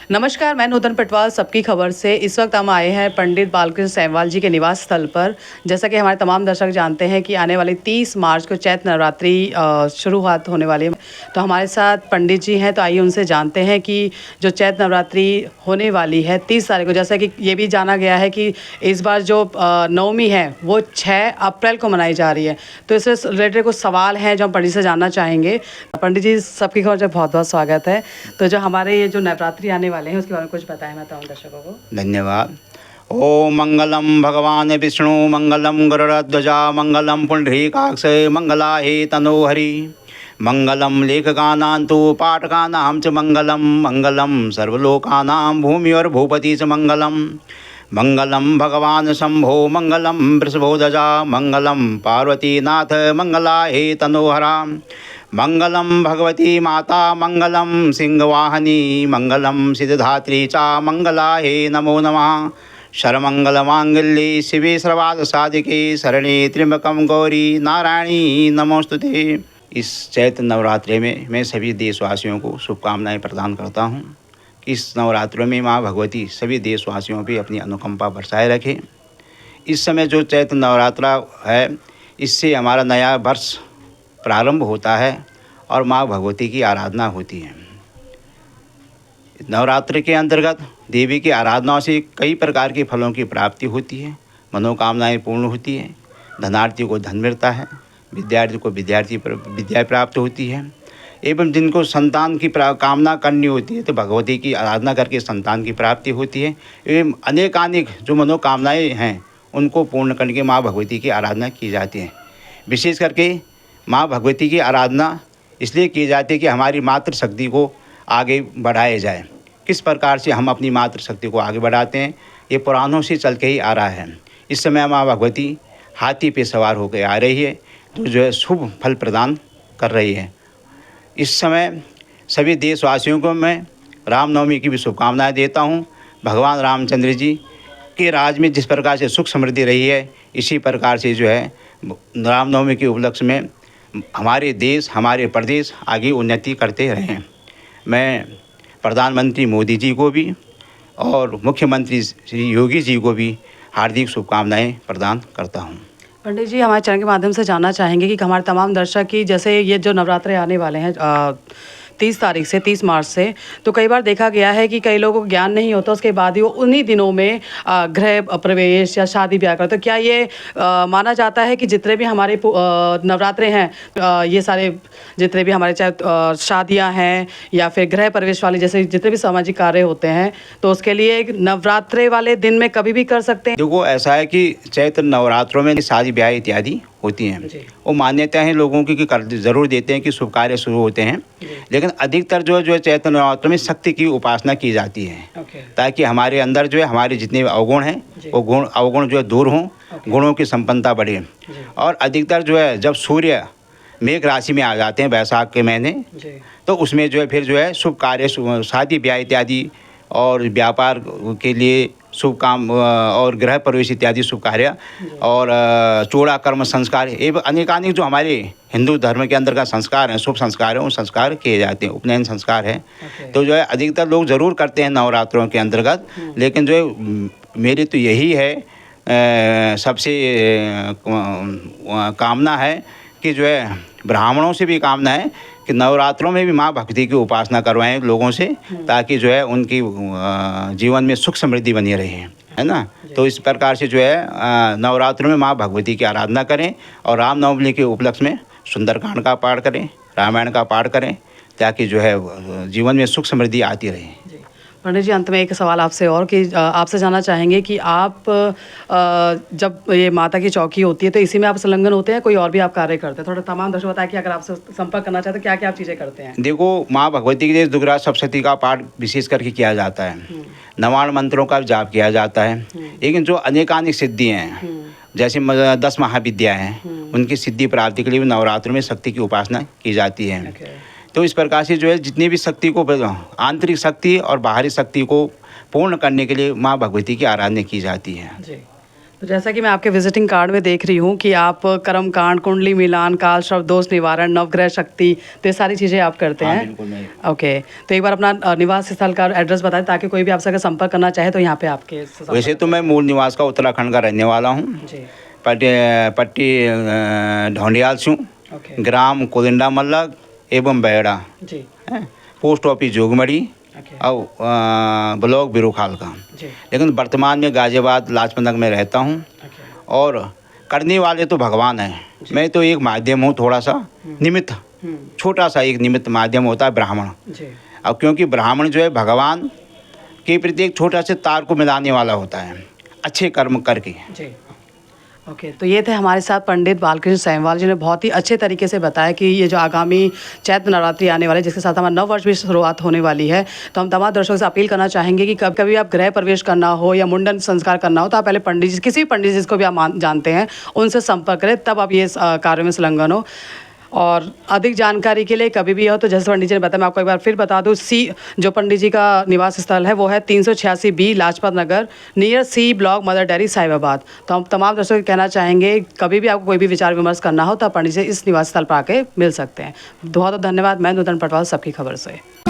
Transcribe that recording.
नमस्कार, मैं नूतन पटवाल सबकी खबर से। इस वक्त हम आए हैं पंडित बालकृष्ण सेमवाल जी के निवास स्थल पर। जैसा कि हमारे तमाम दर्शक जानते हैं कि आने वाली 30 मार्च को चैत्र नवरात्रि शुरुआत होने वाली है। तो हमारे साथ पंडित जी हैं, तो आइए उनसे जानते हैं कि जो चैत्र नवरात्रि होने वाली है 30 तारीख को, जैसा कि ये भी जाना गया है कि इस बार जो नवमी है वो 6 अप्रैल को मनाई जा रही है। तो इससे रिलेटेड कुछ सवाल हैं जो हम पंडित से जानना चाहेंगे। पंडित जी, सबकी खबर से बहुत बहुत स्वागत है। तो जो हमारे ये जो नवरात्रि आने वाले हैं उसके बारे में कुछ बताएं मैं तमाम दर्शकों को। धन्यवाद। ओम मंगलम भगवान विष्णु मंगलम गरुड़ध्वजा मंगलम पुंडरीकाक्ष मंगलाहे तनोहरि मंगलम लेखकानां तु पाठकानां च मंगलम मंगलम सर्वलोकानां भूमि और भूपति च मंगलम मंगलम भगवान शंभो मंगलम वृषभोध्वजा मंगलम पार्वतीनाथ मंगलाहे तनोहरा मंगलम भगवती माता मंगलम सिंहवाहनी मंगलम सिद्धधात्री चा मंगलाहे नमो नमः। शर्मंगलमांगल्ये शिवे सर्वार्थ साधिके शरणे त्र्यंबकम गौरी नारायणी नमोस्तुते। इस चैत्र नवरात्रि में मैं सभी देशवासियों को शुभकामनाएं प्रदान करता हूं कि इस नवरात्रों में माँ भगवती सभी देशवासियों पर अपनी अनुकंपा बरसाए रखें। इस समय जो चैत्र नवरात्रा है, इससे हमारा नया वर्ष प्रारंभ होता है और माँ भगवती की आराधना होती है। नवरात्रि के अंतर्गत देवी की आराधनाओं से कई प्रकार के फलों की प्राप्ति होती है, मनोकामनाएं पूर्ण होती है, धनार्थी को धन मिलता है, विद्यार्थी को विद्या प्राप्त होती है, एवं जिनको संतान की कामना करनी होती है तो भगवती की आराधना करके संतान की प्राप्ति होती है। एवं अनेकानेक जो मनोकामनाएँ हैं उनको पूर्ण करने के माँ भगवती की आराधना की जाती है। विशेष करके माँ भगवती की आराधना इसलिए की जाती है कि हमारी मातृशक्ति को आगे बढ़ाया जाए। किस प्रकार से हम अपनी मातृशक्ति को आगे बढ़ाते हैं, ये पुराणों से चल के ही आ रहा है। इस समय माँ भगवती हाथी पे सवार होकर आ रही है, जो है शुभ फल प्रदान कर रही है। इस समय सभी देशवासियों को मैं रामनवमी की भी शुभकामनाएँ देता हूँ। भगवान रामचंद्र जी के राज में जिस प्रकार से सुख समृद्धि रही है, इसी प्रकार से जो है रामनवमी के उपलक्ष्य में हमारे देश, हमारे प्रदेश आगे उन्नति करते रहें। मैं प्रधानमंत्री मोदी जी को भी और मुख्यमंत्री श्री योगी जी को भी हार्दिक शुभकामनाएं प्रदान करता हूं। पंडित जी, हमारे चैनल के माध्यम से जानना चाहेंगे कि हमारे तमाम दर्शक की, जैसे ये जो नवरात्रे आने वाले हैं 30 तारीख से 30 मार्च से, तो कई बार देखा गया है कि कई लोगों को ज्ञान नहीं होता, उसके बाद ही वो उन्हीं दिनों में गृह प्रवेश या शादी ब्याह करते। तो क्या ये माना जाता है कि जितने भी हमारे नवरात्रे हैं, ये सारे जितने भी हमारे चाहे शादियां हैं या फिर गृह प्रवेश वाले जैसे जितने भी सामाजिक कार्य होते हैं, तो उसके लिए एक नवरात्रे वाले दिन में कभी भी कर सकते हैं? देखो, ऐसा है कि चैत्र नवरात्रों में शादी ब्याह इत्यादि होती हैं। वो मान्यता है लोगों की कि कर ज़रूर देते हैं कि शुभ कार्य शुरू होते हैं, लेकिन अधिकतर जो है चैत्र नवरात्रों में शक्ति की उपासना की जाती है, ताकि हमारे अंदर जो है हमारे जितने अवगुण हैं वो अवगुण जो है दूर हों, गुणों की संपन्नता बढ़े। और अधिकतर जो है जब सूर्य मेघ राशि में आ जाते हैं वैशाख के महीने, तो उसमें जो है फिर जो है शुभ कार्य, शादी ब्याह इत्यादि और व्यापार के लिए शुभ काम और गृह प्रवेश इत्यादि शुभ कार्य और चूड़ा कर्म संस्कार एवं अनेकानेक जो हमारे हिंदू धर्म के अंदर का संस्कार हैं, शुभ संस्कार हैं, उन संस्कार किए जाते हैं। उपनयन संस्कार है तो जो है अधिकतर लोग ज़रूर करते हैं नवरात्रों के अंतर्गत। लेकिन जो है मेरी तो यही है सबसे कामना है कि जो है ब्राह्मणों से भी कामना है कि नवरात्रों में भी माँ भक्ति की उपासना करवाएं लोगों से, ताकि जो है उनकी जीवन में सुख समृद्धि बनी रहे, है ना। तो इस प्रकार से जो है नवरात्रों में माँ भगवती की आराधना करें और रामनवमी के उपलक्ष्य में सुंदरकांड का पाठ करें, रामायण का पाठ करें, ताकि जो है जीवन में सुख समृद्धि आती रहे। पंडित जी, अंत में एक सवाल आपसे और कि आपसे जानना चाहेंगे कि आप जब ये माता की चौकी होती है तो इसी में आप संलग्न होते हैं, कोई और भी आप कार्य करते हैं? थोड़ा तमाम दर्शक बताएं कि अगर आपसे संपर्क करना चाहते हैं क्या क्या आप चीज़ें करते हैं? देखो, माँ भगवती के लिए दुर्गा सप्तशती का पाठ विशेष करके किया जाता है, नवाण मंत्रों का जाप किया जाता है। लेकिन जो अनेकानेक सिद्धियाँ हैं, जैसे 10 महाविद्या हैं, उनकी सिद्धि प्राप्ति के लिए नवरात्रों में शक्ति की उपासना की जाती है। तो इस प्रकार से जो है जितनी भी शक्ति को, आंतरिक शक्ति और बाहरी शक्ति को पूर्ण करने के लिए माँ भगवती की आराधना की जाती है। जी, तो जैसा कि मैं आपके विजिटिंग कार्ड में देख रही हूँ कि आप कर्म कांड, कुंडली मिलान, काल श्रव दोष निवारण, नवग्रह शक्ति, तो ये सारी चीज़ें आप करते हाँ हैं। बिल्कुल मैं ओके, तो एक बार अपना निवास स्थल का एड्रेस बताएं ताकि कोई भी आपसे अगर संपर्क करना चाहे तो यहाँ पे आपके से संपर्क वैसे तो मैं मूल निवास का उत्तराखंड का रहने वाला हूँ। जी। पट्टी ढोंडियाल से हूँ। ओके। ग्राम कोलिंडा मल्लग एवं बेड़ा, जी। Post office Jogmadi okay. और ब्लॉक बिरुखाल का। जी। लेकिन वर्तमान में गाजियाबाद लाजपत नगर में रहता हूँ। ओके। और करने वाले तो भगवान हैं, मैं तो एक माध्यम हूँ, थोड़ा सा निमित्त, छोटा सा एक निमित्त माध्यम होता है ब्राह्मण। जी। अब क्योंकि ब्राह्मण जो है भगवान के प्रति एक छोटा से तार को मिलाने वाला होता है, अच्छे कर्म करके। जी। ओके, तो ये थे हमारे साथ पंडित बालकृष्ण सेमवाल जी ने बहुत ही अच्छे तरीके से बताया कि ये जो आगामी चैत्र नवरात्रि आने वाले जिसके साथ हमारा नव वर्ष भी शुरुआत होने वाली है, तो हम तमाम दर्शकों से अपील करना चाहेंगे कि कभी कभी आप गृह प्रवेश करना हो या मुंडन संस्कार करना हो तो आप पहले पंडित जी, किसी भी पंडित जिसको भी आप जानते हैं उनसे संपर्क करें, तब आप ये कार्य में संलग्न हो। और अधिक जानकारी के लिए कभी भी हो तो जैसे पंडित जी ने बताया, मैं आपको एक बार फिर बता दूं, जो पंडित जी का निवास स्थल है वो है 386 B Lajpat Nagar, near C block Mother Dairy Sahibabad. तो हम तमाम दर्शकों को कहना चाहेंगे कभी भी आपको कोई भी विचार विमर्श करना हो तो आप पंडित जी इस निवास स्थल पर आके मिल सकते हैं। बहुत बहुत धन्यवाद। मैं नूतन पटवाल, सबकी खबर से।